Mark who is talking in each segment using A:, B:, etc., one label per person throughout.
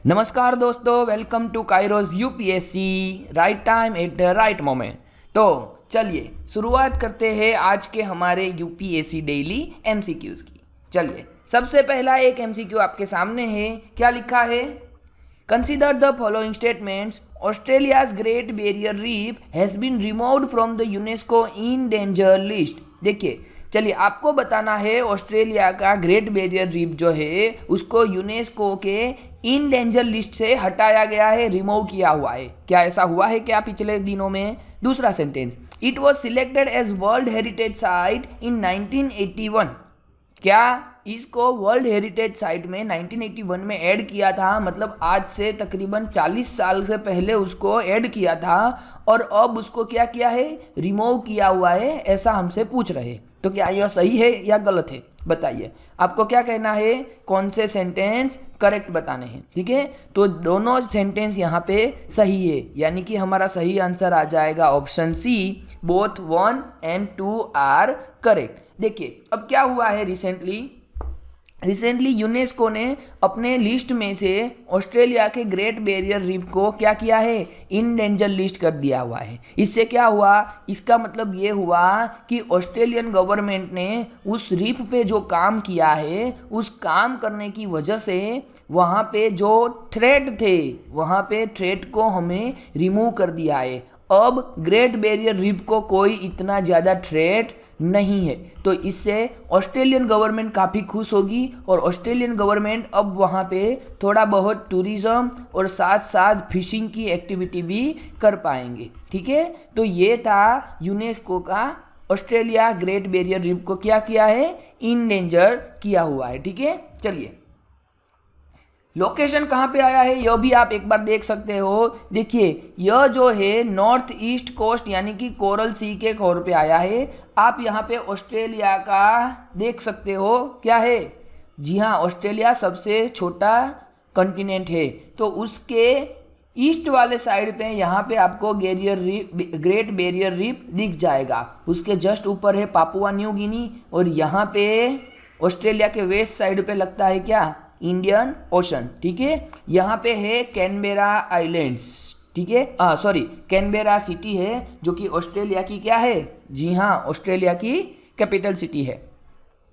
A: नमस्कार दोस्तों, welcome to Kairos UPSC right time at the right moment. तो चलिए शुरुआत करते हैं आज के हमारे यूपीएससी डेली एमसीक्यूज की। चलिए सबसे पहला एक एमसीक्यू आपके सामने है। क्या लिखा है? Consider the following statements. Australia's great barrier reef has been removed from the UNESCO in danger list. देखिए, चलिए आपको बताना है ऑस्ट्रेलिया का ग्रेट बैरियर रीफ जो है उसको यूनेस्को के इन डेंजर लिस्ट से हटाया गया है, रिमूव किया हुआ है। क्या ऐसा हुआ है क्या पिछले दिनों में? दूसरा sentence, it was selected as world heritage site in 1981। क्या इसको वर्ल्ड हेरिटेज साइट में 1981 में ऐड किया था? मतलब आज से तकरीबन 40 साल से पहले उसको ऐड किया था और अब उसको क्या किया है? रिमूव किया हुआ है, ऐसा हमसे पूछ रहे हैं। तो क्या यह सही है या गलत है? बताइए, आपको क्या कहना है? कौन से सेंटेंस करेक्ट बताने हैं? ठीक है, तो दोनों सेंटेंस यहाँ पे सही है, यानी कि हमारा सही आंसर आ जाएगा option C, both 1 and 2 are correct. देखिए अब क्या हुआ है, रिसेंटली यूनेस्को ने अपने लिस्ट में से ऑस्ट्रेलिया के ग्रेट बैरियर रीफ को क्या किया है? इन डेंजर लिस्ट कर दिया हुआ है। इससे क्या हुआ? इसका मतलब ये हुआ कि ऑस्ट्रेलियन गवर्नमेंट ने उस रीफ पे जो काम किया है, उस काम करने की वजह से वहाँ पे जो थ्रेट थे, वहाँ पे थ्रेट को हमें रिमूव कर दिया है। अब ग्रेट बैरियर रीफ को कोई इतना ज़्यादा थ्रेट नहीं है। तो इससे ऑस्ट्रेलियन गवर्नमेंट काफ़ी खुश होगी और ऑस्ट्रेलियन गवर्नमेंट अब वहाँ पे थोड़ा बहुत टूरिज़्म और साथ साथ फिशिंग की एक्टिविटी भी कर पाएंगे। ठीक है, तो ये था यूनेस्को का ऑस्ट्रेलिया ग्रेट बैरियर रीफ को क्या किया है? इन डेंजर किया हुआ है। ठीक है, चलिए लोकेशन कहाँ पे आया है यह भी आप एक बार देख सकते हो। देखिए यह जो है नॉर्थ ईस्ट कोस्ट यानी कि कोरल सी के खोर पे आया है। आप यहाँ पे ऑस्ट्रेलिया का देख सकते हो, क्या है? जी हाँ, ऑस्ट्रेलिया सबसे छोटा कॉन्टिनेंट है, तो उसके ईस्ट वाले साइड पे यहाँ पे आपको ग्रेट बैरियर रीफ दिख जाएगा। उसके जस्ट ऊपर है पापुआ न्यू गिनी और यहाँ पे ऑस्ट्रेलिया के वेस्ट साइड पे लगता है क्या? Indian ocean. ठीक है, यहाँ पे है कैनबेरा आइलैंड्स। ठीक है, कैनबेरा सिटी है जो कि ऑस्ट्रेलिया की क्या है? जी हाँ, ऑस्ट्रेलिया की कैपिटल सिटी है।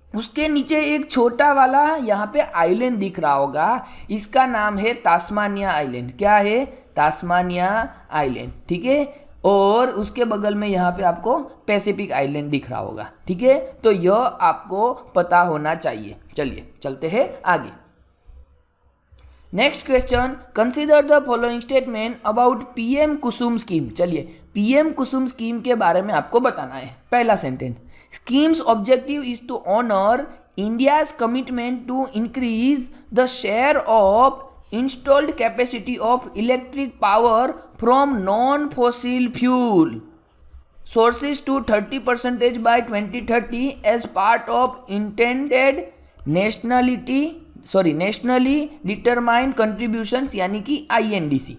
A: उसके नीचे एक छोटा वाला यहाँ पे आइलैंड दिख रहा होगा, इसका नाम है तास्मानिया आइलैंड। क्या है? Tasmania island. ठीक है, और उसके बगल में यहाँ पे आपको पैसिफिक आइलैंड दिख रहा होगा। ठीक है, तो यह आपको पता होना चाहिए। चलिए चलते हैं आगे। Next question, consider the following statement about PM Kusum scheme. चलिए पीएम कुसुम स्कीम के बारे में आपको बताना है। पहला sentence, scheme's objective is to honour India's commitment to increase the share of installed capacity of electric power from non fossil fuel sources to 30% by 2030 as part of intended nationally determined contributions यानी कि INDC।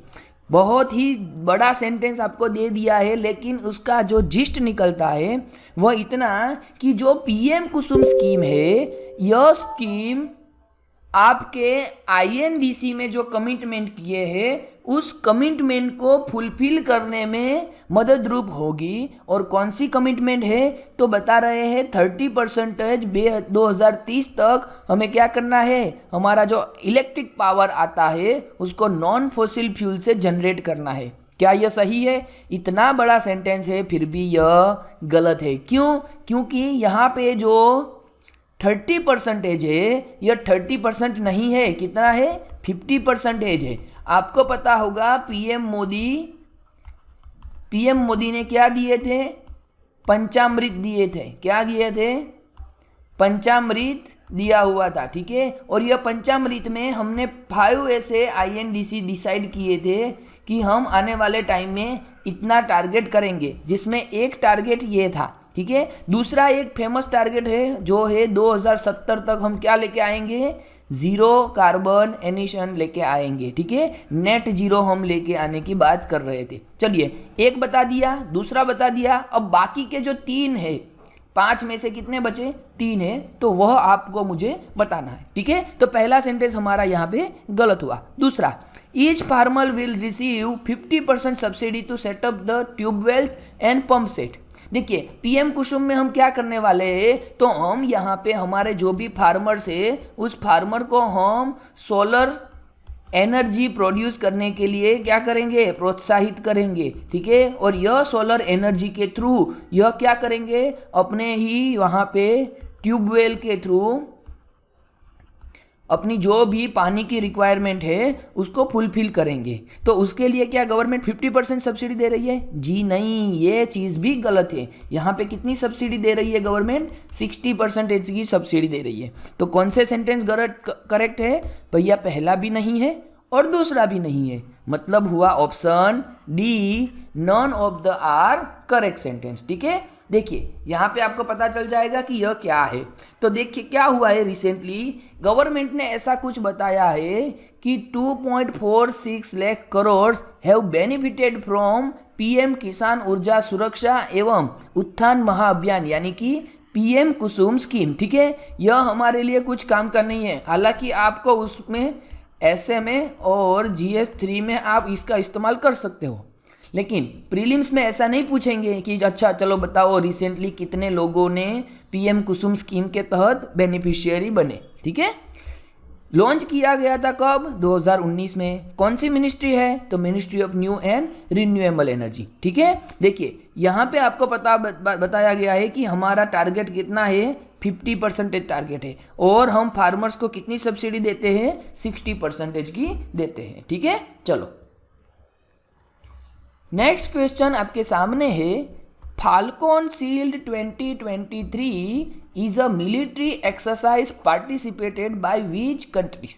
A: बहुत ही बड़ा sentence आपको दे दिया है, लेकिन उसका जो जिस्ट निकलता है वह इतना कि जो पीएम कुसुम स्कीम है, यह स्कीम आपके INDC में जो कमिटमेंट किए हैं उस कमिटमेंट को फुलफिल करने में मदद रूप होगी। और कौन सी कमिटमेंट है? तो बता रहे हैं 30% 2030 तक हमें क्या करना है? हमारा जो इलेक्ट्रिक पावर आता है उसको नॉन फॉसिल फ्यूल से जनरेट करना है। क्या यह सही है? इतना बड़ा सेंटेंस है फिर भी यह गलत है। क्यों? क्योंकि यहाँ पे जो 30% है यह 30% नहीं है, कितना है? 50% है। आपको पता होगा पीएम मोदी ने क्या दिए थे? पंचामृत दिए थे। क्या दिए थे? पंचामृत दिया हुआ था। ठीक है, और यह पंचामृत में हमने 5 ऐसे INDC डिसाइड किए थे कि हम आने वाले टाइम में इतना टारगेट करेंगे, जिसमें एक टारगेट ये था। ठीक है, दूसरा एक फेमस टारगेट है जो है 2070 तक हम क्या लेके आएंगे? जीरो कार्बन एमिशन लेके आएंगे। ठीक है, नेट जीरो हम लेके आने की बात कर रहे थे। चलिए एक बता दिया, दूसरा बता दिया, अब बाकी के जो 3 है 5 में से कितने बचे, 3 है, तो वह आपको मुझे बताना है। ठीक है, तो पहला सेंटेंस हमारा यहाँ पे गलत हुआ। दूसरा, each farmer will receive 50% subsidy to set up the tubewells and pump set. देखिए पीएम कुसुम में हम क्या करने वाले हैं, तो हम यहाँ पे हमारे जो भी फार्मर्स है उस फार्मर को हम सोलर एनर्जी प्रोड्यूस करने के लिए क्या करेंगे, प्रोत्साहित करेंगे। ठीक है, और यह सोलर एनर्जी के थ्रू यह क्या करेंगे, अपने ही वहाँ पे ट्यूबवेल के थ्रू अपनी जो भी पानी की रिक्वायरमेंट है उसको फुलफिल करेंगे। तो उसके लिए क्या गवर्नमेंट 50% सब्सिडी दे रही है? जी नहीं, ये चीज़ भी गलत है। यहाँ पे कितनी सब्सिडी दे रही है गवर्नमेंट? 60% की सब्सिडी दे रही है। तो कौन से सेंटेंस करेक्ट है भैया? पहला भी नहीं है और दूसरा भी नहीं है, मतलब हुआ option D, none of the are correct sentence. ठीक है, देखिए यहाँ पे आपको पता चल जाएगा कि यह क्या है। तो देखिए क्या हुआ है, रिसेंटली गवर्नमेंट ने ऐसा कुछ बताया है कि 2.46 lakh crore have benefited from PM किसान ऊर्जा सुरक्षा एवं उत्थान महाअभियान, यानी कि पीएम कुसुम स्कीम। ठीक है, यह हमारे लिए कुछ काम का नहीं है, हालांकि आपको उसमें SMA और GS3 में आप इसका इस्तेमाल कर सकते हो, लेकिन प्रीलिम्स में ऐसा नहीं पूछेंगे कि अच्छा चलो बताओ रिसेंटली कितने लोगों ने पीएम कुसुम स्कीम के तहत बेनिफिशियरी बने। ठीक है, लॉन्च किया गया था कब? 2019 में। कौन सी मिनिस्ट्री है? तो ministry of new and renewable energy. ठीक है, देखिए यहाँ पे आपको बताया गया है कि हमारा टारगेट कितना है, 50% टारगेट है, और हम फार्मर्स को कितनी सब्सिडी देते हैं? 60% की देते हैं। ठीक है, चलो नेक्स्ट क्वेश्चन आपके सामने है, falcon shield 2023 is a military exercise participated by which countries.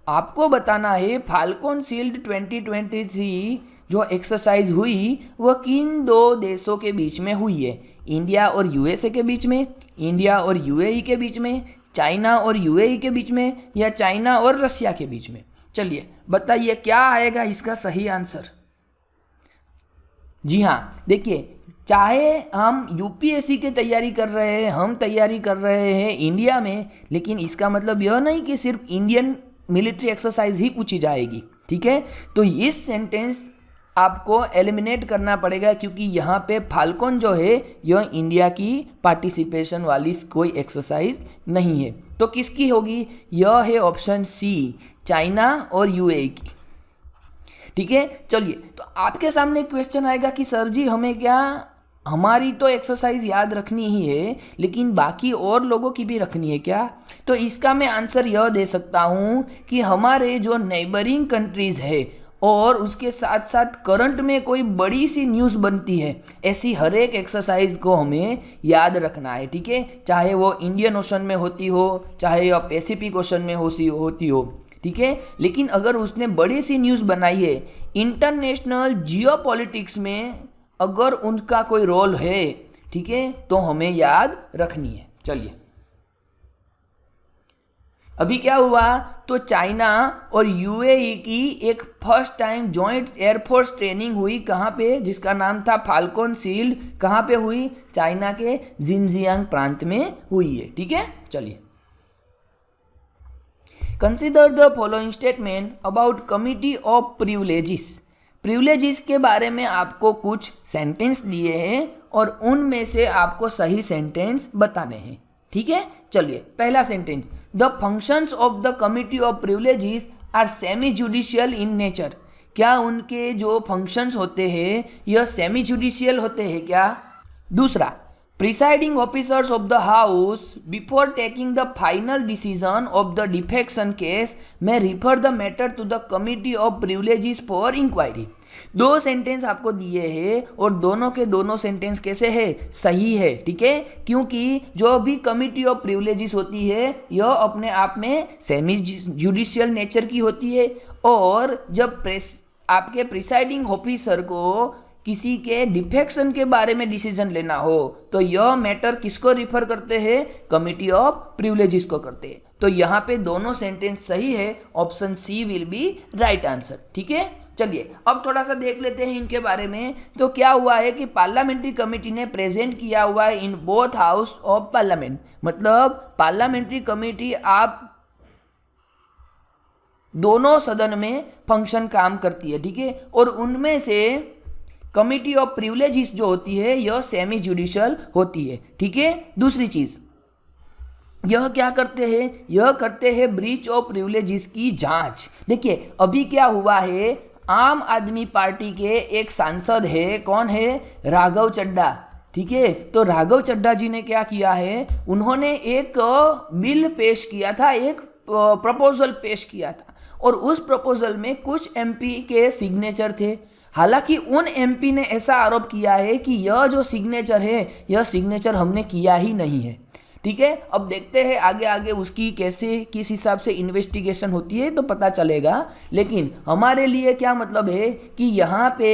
A: आपको बताना है फाल्कन शील्ड 2023 जो एक्सरसाइज हुई वह किन दो देशों के बीच में हुई है? इंडिया और USA के बीच में, इंडिया और UAE के बीच में, चाइना और UAE के बीच में, या चाइना और रशिया के बीच में? चलिए बताइए क्या आएगा इसका सही आंसर। जी हाँ, देखिए चाहे हम UPSC की तैयारी कर रहे हैं, हम तैयारी कर रहे हैं इंडिया में, लेकिन इसका मतलब यह नहीं कि सिर्फ इंडियन मिलिट्री एक्सरसाइज ही पूछी जाएगी। ठीक है, तो इस सेंटेंस आपको एलिमिनेट करना पड़ेगा, क्योंकि यहाँ पे फाल्कन जो है यह इंडिया की पार्टिसिपेशन वाली कोई एक्सरसाइज नहीं है। तो किसकी होगी? यह है ऑप्शन सी, चाइना और UAE की। ठीक है, चलिए तो आपके सामने क्वेश्चन आएगा कि सर जी हमें क्या, हमारी तो एक्सरसाइज याद रखनी ही है लेकिन बाकी और लोगों की भी रखनी है क्या? तो इसका मैं आंसर यह दे सकता हूँ कि हमारे जो नेबरिंग कंट्रीज़ है और उसके साथ साथ करंट में कोई बड़ी सी न्यूज़ बनती है, ऐसी हर एक एक्सरसाइज को हमें याद रखना है। ठीक है, चाहे वो इंडियन ओशन में होती हो, चाहे वह पैसिफिक ओशन में होती हो। ठीक है, लेकिन अगर उसने बड़ी सी न्यूज़ बनाई है, इंटरनेशनल जियोपॉलिटिक्स में अगर उनका कोई रोल है, ठीक है, तो हमें याद रखनी है। चलिए अभी क्या हुआ, तो चाइना और UAE की एक first time joint air force training हुई, कहाँ पे? जिसका नाम था फाल्कन शील्ड। कहाँ पे हुई? चाइना के जिनजियांग प्रांत में हुई है। ठीक है, चलिए consider the following statement about committee of privileges. Privileges के बारे में आपको कुछ सेंटेंस दिए हैं और उनमें से आपको सही सेंटेंस बताने हैं। ठीक है, चलिए पहला sentence, the functions of the committee of privileges are semi judicial in nature. क्या उनके जो फंक्शंस होते हैं यह सेमी जुडिशियल होते हैं क्या? दूसरा, presiding officers of the house before taking the final decision of the defection case में refer the matter to the committee of privileges for inquiry. दो सेंटेंस आपको दिए हैं और दोनों के दोनों सेंटेंस कैसे है? सही है। ठीक है, क्योंकि जो भी कमिटी ऑफ प्रिविलेजेस होती है यह अपने आप में सेमी जुडिशियल नेचर की होती है, और जब आपके प्रिसाइडिंग ऑफिसर को किसी के डिफेक्शन के बारे में डिसीजन लेना हो तो यह मैटर किसको रिफर करते हैं? कमिटी ऑफ प्रिविलेजेस को करते हैं। तो यहाँ पे दोनों सेंटेंस सही है, option C will be right answer. ठीक है, चलिए अब थोड़ा सा देख लेते हैं इनके बारे में। तो क्या हुआ है कि पार्लियामेंट्री कमेटी ने प्रेजेंट किया हुआ है in both house of parliament, मतलब पार्लियामेंट्री कमेटी आप दोनों सदन में फंक्शन काम करती है, ठीक है। और उनमें से कमिटी ऑफ प्रिविलेजेस जो होती है यह सेमी जुडिशियल होती है, ठीक है। दूसरी चीज यह क्या करते हैं, यह करते हैं ब्रीच ऑफ प्रिविलेजेस की जांच। देखिए अभी क्या हुआ है, आम आदमी पार्टी के एक सांसद है, कौन है, राघव चड्ढा, ठीक है। तो राघव चड्ढा जी ने क्या किया है, उन्होंने एक बिल पेश किया था, एक प्रपोजल पेश किया था, और उस प्रपोजल में कुछ एमपी के सिग्नेचर थे। हालांकि उन एमपी ने ऐसा आरोप किया है कि यह जो सिग्नेचर है यह सिग्नेचर हमने किया ही नहीं है, ठीक है। अब देखते हैं आगे आगे उसकी कैसे किस हिसाब से इन्वेस्टिगेशन होती है तो पता चलेगा। लेकिन हमारे लिए क्या मतलब है कि यहाँ पे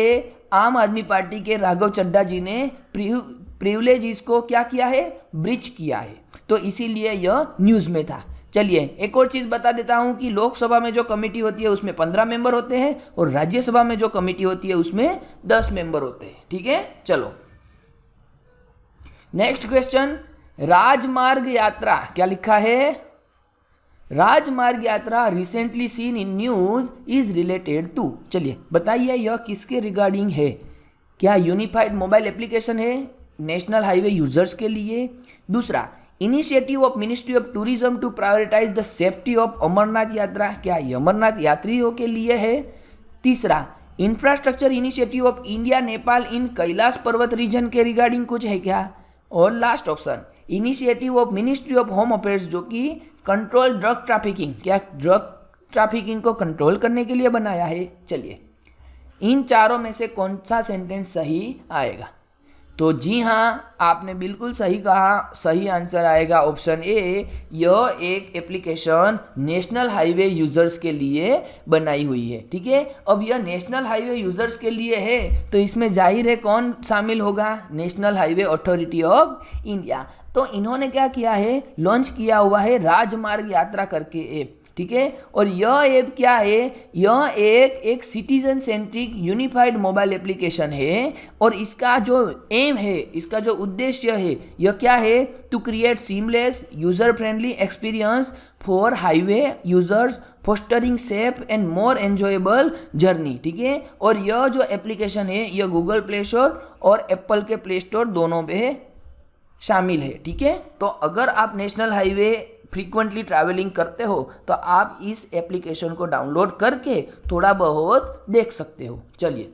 A: आम आदमी पार्टी के राघव चड्ढा जी ने प्रिविलेज को क्या किया है, ब्रीच किया है, तो इसीलिए यह न्यूज़ में था। चलिए एक और चीज़ बता देता हूँ कि लोकसभा में जो कमेटी होती है उसमें 15 मेंबर होते हैं और राज्यसभा में जो कमेटी होती है उसमें 10 मेंबर होते हैं, ठीक है। चलो नेक्स्ट क्वेश्चन, राजमार्ग यात्रा, क्या लिखा है, Rajmarg Yatra recently seen in news is related to. चलिए बताइए यह किसके रिगार्डिंग है, क्या यूनिफाइड मोबाइल एप्लीकेशन है, नेशनल हाईवे यूजर्स के लिए। दूसरा, initiative of ministry of tourism to prioritize the safety of Amarnath Yatra, क्या ये अमरनाथ यात्रियों के लिए है। तीसरा, infrastructure initiative of India Nepal in Kailash Parvat region के रिगार्डिंग कुछ है क्या। और last option, initiative of ministry of home affairs जो कि कंट्रोल ड्रग ट्रैफिकिंग, क्या ड्रग ट्रैफिकिंग को कंट्रोल करने के लिए बनाया है। चलिए इन चारों में से कौन सा सेंटेंस सही आएगा, तो जी हाँ आपने बिल्कुल सही कहा, सही आंसर आएगा ऑप्शन ए। यह एक एप्लीकेशन नेशनल हाईवे यूजर्स के लिए बनाई हुई है, ठीक है। अब यह नेशनल हाईवे यूजर्स के लिए है तो इसमें जाहिर है कौन शामिल होगा, national highway authority of India. तो इन्होंने क्या किया है, लॉन्च किया हुआ है राजमार्ग यात्रा करके ऐप, ठीक है। और यह ऐप क्या है, यह एक citizen centric unified mobile application है और इसका जो एम है, इसका जो उद्देश्य है यह क्या है, to create seamless user friendly experience for highway users fostering safe and more enjoyable journey, ठीक है। और यह जो एप्लीकेशन है यह गूगल प्ले स्टोर और एप्पल के प्ले स्टोर दोनों पे शामिल है, ठीक है। तो अगर आप नेशनल हाईवे फ्रीक्वेंटली ट्रैवलिंग करते हो तो आप इस एप्लीकेशन को डाउनलोड करके थोड़ा बहुत देख सकते हो। चलिए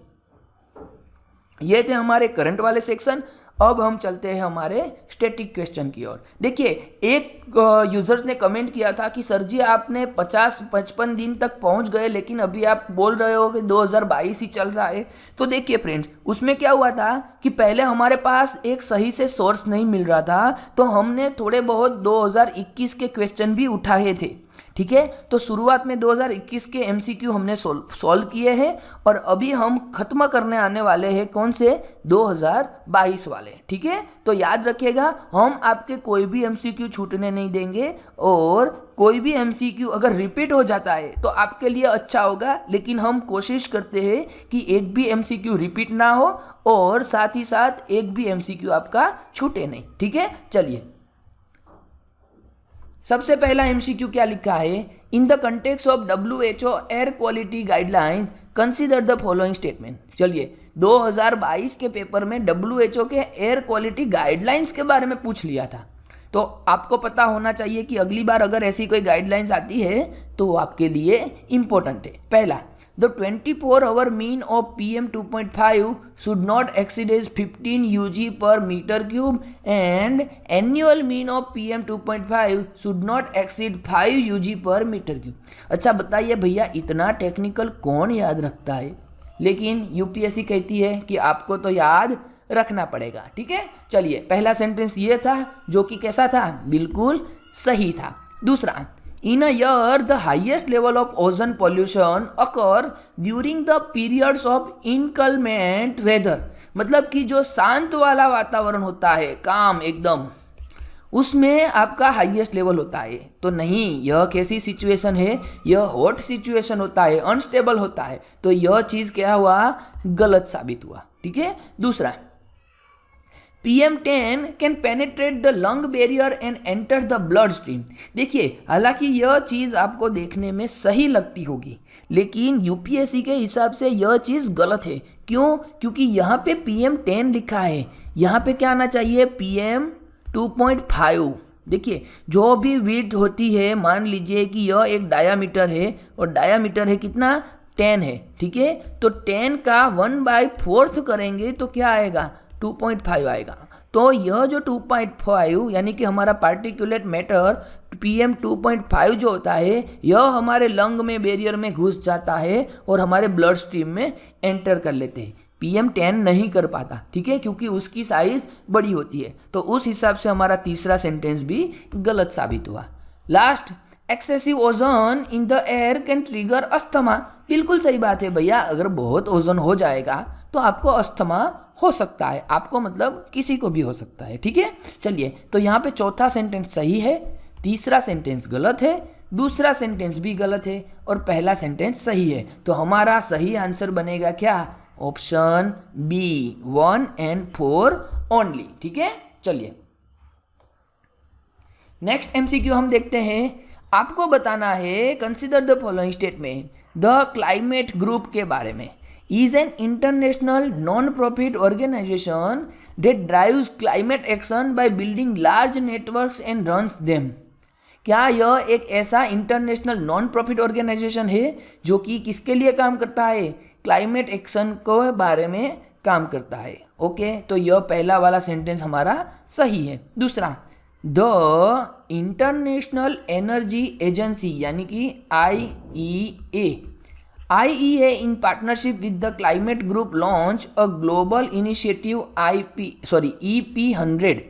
A: ये थे हमारे करंट वाले सेक्शन। अब हम चलते हैं हमारे स्टैटिक क्वेश्चन की ओर। देखिए एक यूजर्स ने कमेंट किया था कि सर जी आपने 50-55 दिन तक पहुंच गए लेकिन अभी आप बोल रहे हो कि 2022 ही चल रहा है। तो देखिए फ्रेंड्स, उसमें क्या हुआ था कि पहले हमारे पास एक सही से सोर्स नहीं मिल रहा था, तो हमने थोड़े बहुत 2021 के क्वेश्चन भी उठाए थे, ठीक है। तो शुरुआत में 2021 के एमसीक्यू हमने सॉल्व किए हैं और अभी हम खत्म करने आने वाले हैं कौन से, 2022 वाले, ठीक है। तो याद रखिएगा हम आपके कोई भी एमसीक्यू छूटने नहीं देंगे और कोई भी एमसीक्यू अगर रिपीट हो जाता है तो आपके लिए अच्छा होगा, लेकिन हम कोशिश करते हैं कि एक भी एमसीक्यू रिपीट ना हो और साथ ही साथ एक भी एमसीक्यू आपका छूटे नहीं, ठीक है। चलिए सबसे पहला एमसीक्यू क्या लिखा है, in the context of WHO air quality guidelines consider the following statement. चलिए 2022 के पेपर में WHO के एयर क्वालिटी गाइडलाइंस के बारे में पूछ लिया था, तो आपको पता होना चाहिए कि अगली बार अगर ऐसी कोई गाइडलाइंस आती है तो वो आपके लिए इंपॉर्टेंट है। पहला, the 24-hour mean of PM 2.5 should not exceed 15 UG per meter cube and annual mean of PM 2.5 should not exceed 5 UG per meter cube। अच्छा बताइए भैया इतना टेक्निकल कौन याद रखता है, लेकिन यूपीएससी कहती है कि आपको तो याद रखना पड़ेगा, ठीक है। चलिए पहला सेंटेंस ये था जो कि कैसा था, बिल्कुल सही था। दूसरा, in a year the highest level of ozone pollution occur during the periods of inclement weather, मतलब कि जो शांत वाला वातावरण होता है, काम एकदम, उसमें आपका हाईएस्ट लेवल होता है। तो नहीं, यह कैसी सिचुएशन है, यह हॉट सिचुएशन होता है, अनस्टेबल होता है। तो यह चीज़ क्या हुआ, गलत साबित हुआ। ठीक है। दूसरा, PM10 can penetrate the lung barrier and enter the blood stream. देखिए, हालांकि यह चीज़ आपको देखने में सही लगती होगी, लेकिन यूपीएससी के हिसाब से यह चीज़ गलत है। क्यों? क्योंकि यहाँ पे PM10 लिखा है, यहाँ पे क्या आना चाहिए, PM2.5। देखिए, जो भी विड्थ होती है, मान लीजिए कि यह एक डायामीटर है और डायामीटर है कितना, 10 है। ठीक है। तो 10 का 1/4 करेंगे तो क्या आएगा, 2.5 आएगा। तो यह जो 2.5 यानी कि हमारा पार्टिकुलेट मैटर PM2.5 जो होता है, यह हमारे लंग में बैरियर में घुस जाता है और हमारे ब्लड स्ट्रीम में एंटर कर लेते हैं। PM10 नहीं कर पाता। ठीक है, क्योंकि उसकी साइज बड़ी होती है। तो उस हिसाब से हमारा तीसरा सेंटेंस भी गलत साबित हुआ। Last, excessive ozone in the air can trigger asthma. बिल्कुल सही बात है भैया, अगर बहुत ओजोन हो जाएगा तो आपको अस्थमा हो सकता है। आपको मतलब किसी को भी हो सकता है। ठीक है। चलिए, तो यहाँ पे चौथा सेंटेंस सही है, तीसरा सेंटेंस गलत है, दूसरा सेंटेंस भी गलत है और पहला सेंटेंस सही है। तो हमारा सही आंसर बनेगा क्या, ऑप्शन बी, 1 and 4 ओनली। ठीक है। चलिए, नेक्स्ट MCQ हम देखते हैं। आपको बताना है, consider the following statement. The climate group के बारे में is an international non-profit organization that drives climate action by building large networks and runs them। क्या यह एक ऐसा इंटरनेशनल नॉन प्रॉफिट ऑर्गेनाइजेशन है जो कि किसके लिए काम करता है, क्लाइमेट एक्शन के बारे में काम करता है। ओके, तो यह पहला वाला सेंटेंस हमारा सही है। दूसरा, द इंटरनेशनल एनर्जी एजेंसी यानी कि IEA in partnership with the climate group launch a global initiative EP100।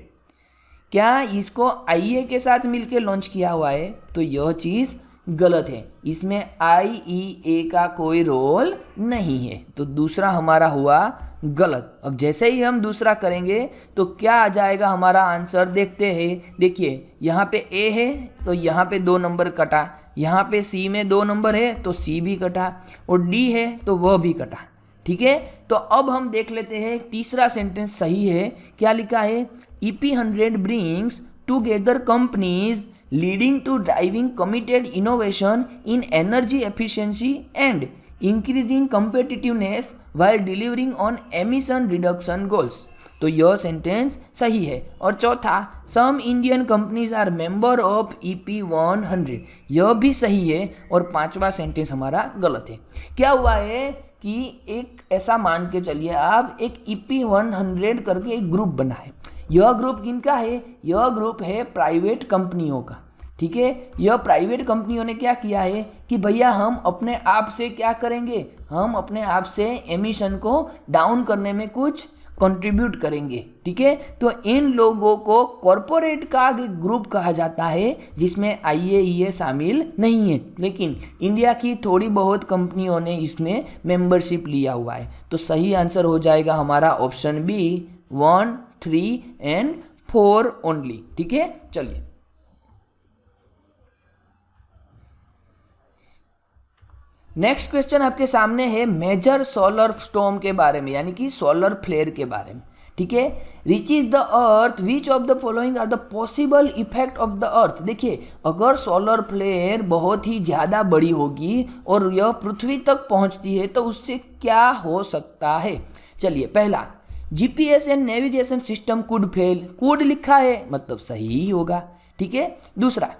A: क्या इसको IEA के साथ मिलकर लॉन्च किया हुआ है? तो यह चीज़ गलत है, इसमें IEA का कोई रोल नहीं है। तो दूसरा हमारा हुआ गलत। अब जैसे ही हम दूसरा करेंगे तो क्या आ जाएगा हमारा आंसर, देखते हैं। देखिए, यहाँ पे A है तो यहाँ पे 2 नंबर कटा, यहाँ पे C में 2 नंबर है तो C भी कटा, और D है तो वह भी कटा। ठीक है। तो अब हम देख लेते हैं, तीसरा सेंटेंस सही है। क्या लिखा है, EP100 brings together companies leading to driving committed innovation in energy efficiency and increasing competitiveness while delivering on emission reduction goals। तो यह सेंटेंस सही है। और चौथा, some Indian companies are member of EP100, यह भी सही है। और पांचवा सेंटेंस हमारा गलत है। क्या हुआ है कि एक ऐसा मान के चलिए आप, एक EP100 करके एक ग्रुप बना है। यह ग्रुप किनका है, यह ग्रुप है प्राइवेट कंपनियों का। ठीक है। यह प्राइवेट कंपनियों ने क्या किया है कि भैया हम अपने आप से क्या करेंगे, हम अपने आप से एमिशन को डाउन करने में कुछ कंट्रीब्यूट करेंगे। ठीक है। तो इन लोगों को कॉरपोरेट का ग्रुप कहा जाता है, जिसमें IAEA शामिल नहीं है, लेकिन इंडिया की थोड़ी बहुत कंपनियों ने इसमें मेंबरशिप लिया हुआ है। तो सही आंसर हो जाएगा हमारा ऑप्शन बी, 1, 3 and 4 ओनली। ठीक है। चलिए, नेक्स्ट क्वेश्चन आपके सामने है मेजर सोलर स्टॉर्म के बारे में, यानी कि सोलर फ्लेयर के बारे में। ठीक है। Reaches the earth, which of the following are the possible effect of the earth. देखिए, अगर सोलर फ्लेयर बहुत ही ज़्यादा बड़ी होगी और यह पृथ्वी तक पहुंचती है तो उससे क्या हो सकता है। चलिए, पहला, GPS and navigation system could fail. Could लिखा है मतलब सही ही होगा। ठीक है। दूसरा,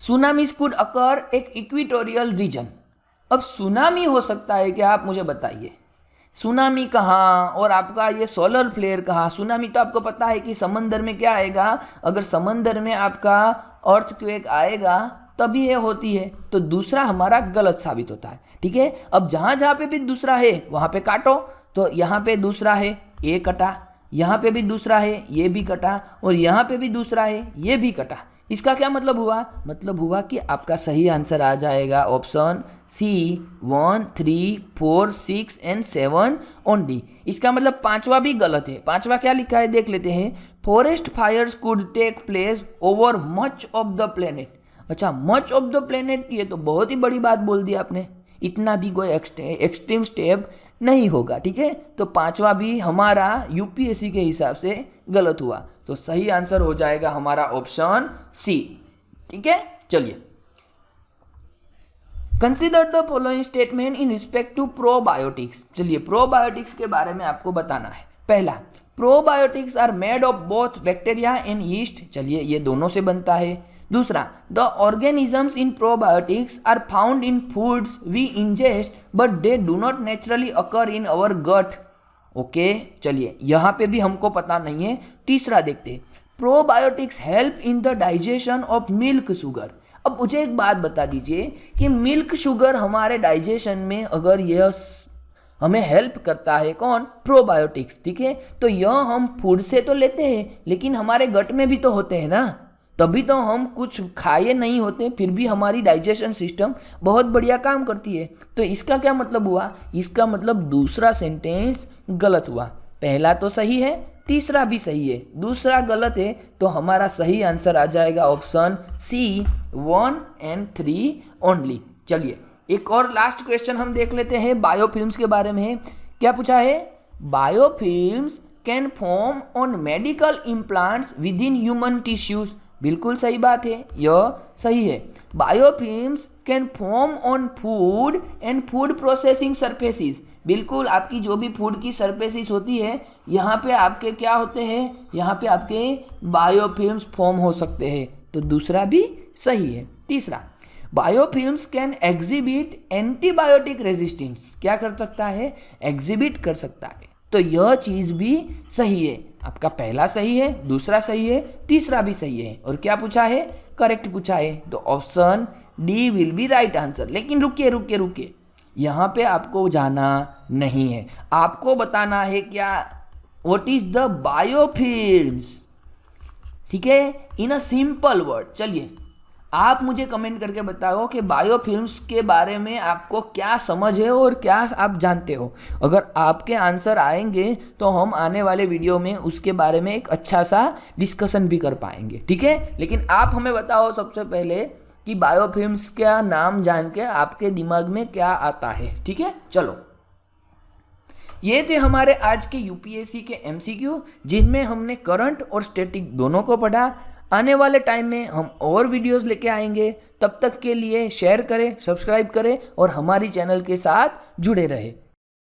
A: सुनामीज कुड अकर एक इक्वेटोरियल रीजन। अब सुनामी हो सकता है क्या, आप मुझे बताइए, सुनामी कहाँ और आपका ये सोलर फ्लेयर कहाँ। सुनामी तो आपको पता है कि समंदर में क्या आएगा, अगर समंदर में आपका अर्थक्वेक आएगा तभी ये होती है। तो दूसरा हमारा गलत साबित होता है। ठीक है। अब जहाँ जहाँ पे भी दूसरा है वहाँ पे काटो। तो यहाँ पे दूसरा है, ए कटा, यहाँ पे भी दूसरा है, ये भी कटा, और यहाँ पे भी दूसरा है, ये भी कटा। इसका क्या मतलब हुआ, मतलब हुआ कि आपका सही आंसर आ जाएगा ऑप्शन सी, 1, 3, 4, 6 and 7 ओनली। इसका मतलब पांचवा भी गलत है। पांचवा क्या लिखा है देख लेते हैं, forest fires could take place over much of the planet. अच्छा, मच ऑफ द प्लेनेट, ये तो बहुत ही बड़ी बात बोल दी आपने, इतना भी कोई एक्सट्रीम स्टेप नहीं होगा। ठीक है, तो पांचवा भी हमारा यूपीएससी के हिसाब से गलत हुआ, तो सही आंसर हो जाएगा हमारा ऑप्शन सी। ठीक है, चलिए, consider the following statement in respect to probiotics. चलिए, प्रोबायोटिक्स के बारे में आपको बताना है। पहला, probiotics are made of both bacteria and yeast. चलिए, ये दोनों से बनता है। दूसरा, the organisms in probiotics are found in foods we ingest but they do not naturally occur in our gut. Okay, चलिए, यहाँ पे भी हमको पता नहीं है। तीसरा देखते हैं, probiotics help in the digestion of milk sugar. अब मुझे एक बात बता दीजिए कि मिल्क शुगर हमारे डाइजेशन में अगर यह हमें हेल्प करता है, कौन? प्रोबायोटिक्स। ठीक है, तो यह हम फूड से तो लेते हैं लेकिन हमारे गट में भी तो होते हैं ना, तभी तो हम कुछ खाए नहीं होते फिर भी हमारी डाइजेशन सिस्टम बहुत बढ़िया काम करती है। तो इसका क्या मतलब हुआ? इसका मतलब दूसरा सेंटेंस गलत हुआ। पहला तो सही है, तीसरा भी सही है, दूसरा गलत है, तो हमारा सही आंसर आ जाएगा ऑप्शन सी, 1 and 3 ओनली। चलिए, एक और लास्ट क्वेश्चन हम देख लेते हैं बायोफिल्म्स के बारे में। क्या पूछा है? Biofilms can form on medical implants with in human tissues. बिल्कुल सही बात है, यह सही है। Biofilms can form on food and food processing surfaces. बिल्कुल, आपकी जो भी फूड की सरफेसिस होती है, यहाँ पे आपके क्या होते हैं? यहाँ पे आपके बायोफिल्म्स फॉर्म हो सकते हैं, तो दूसरा भी सही है। तीसरा, biofilms can exhibit antibiotic resistance. क्या कर सकता है? एग्जिबिट कर सकता है, तो यह चीज़ भी सही है। आपका पहला सही है, दूसरा सही है, तीसरा भी सही है। और क्या पूछा है? करेक्ट पूछा है, तो option D will be right answer. लेकिन रुकिए रुकिए रुकिए, यहाँ पे आपको जाना नहीं है, आपको बताना है क्या? What is the biofilms. ठीक है, इन अ सिंपल वर्ड। चलिए, आप मुझे कमेंट करके बताओ कि बायोफिल्म्स के बारे में आपको क्या समझ है और क्या आप जानते हो। अगर आपके आंसर आएंगे तो हम आने वाले वीडियो में उसके बारे में एक अच्छा सा डिस्कशन भी कर पाएंगे। ठीक है, लेकिन आप हमें बताओ सबसे पहले कि बायोफिल्म्स का नाम जान के आपके दिमाग में क्या आता है। ठीक है, चलो, ये थे हमारे आज के यूपीएससी के एमसीक्यू, जिनमें हमने करंट और स्टैटिक दोनों को पढ़ा। आने वाले टाइम में हम और वीडियोस लेके आएंगे। तब तक के लिए शेयर करें, सब्सक्राइब करें और हमारी चैनल के साथ जुड़े रहें।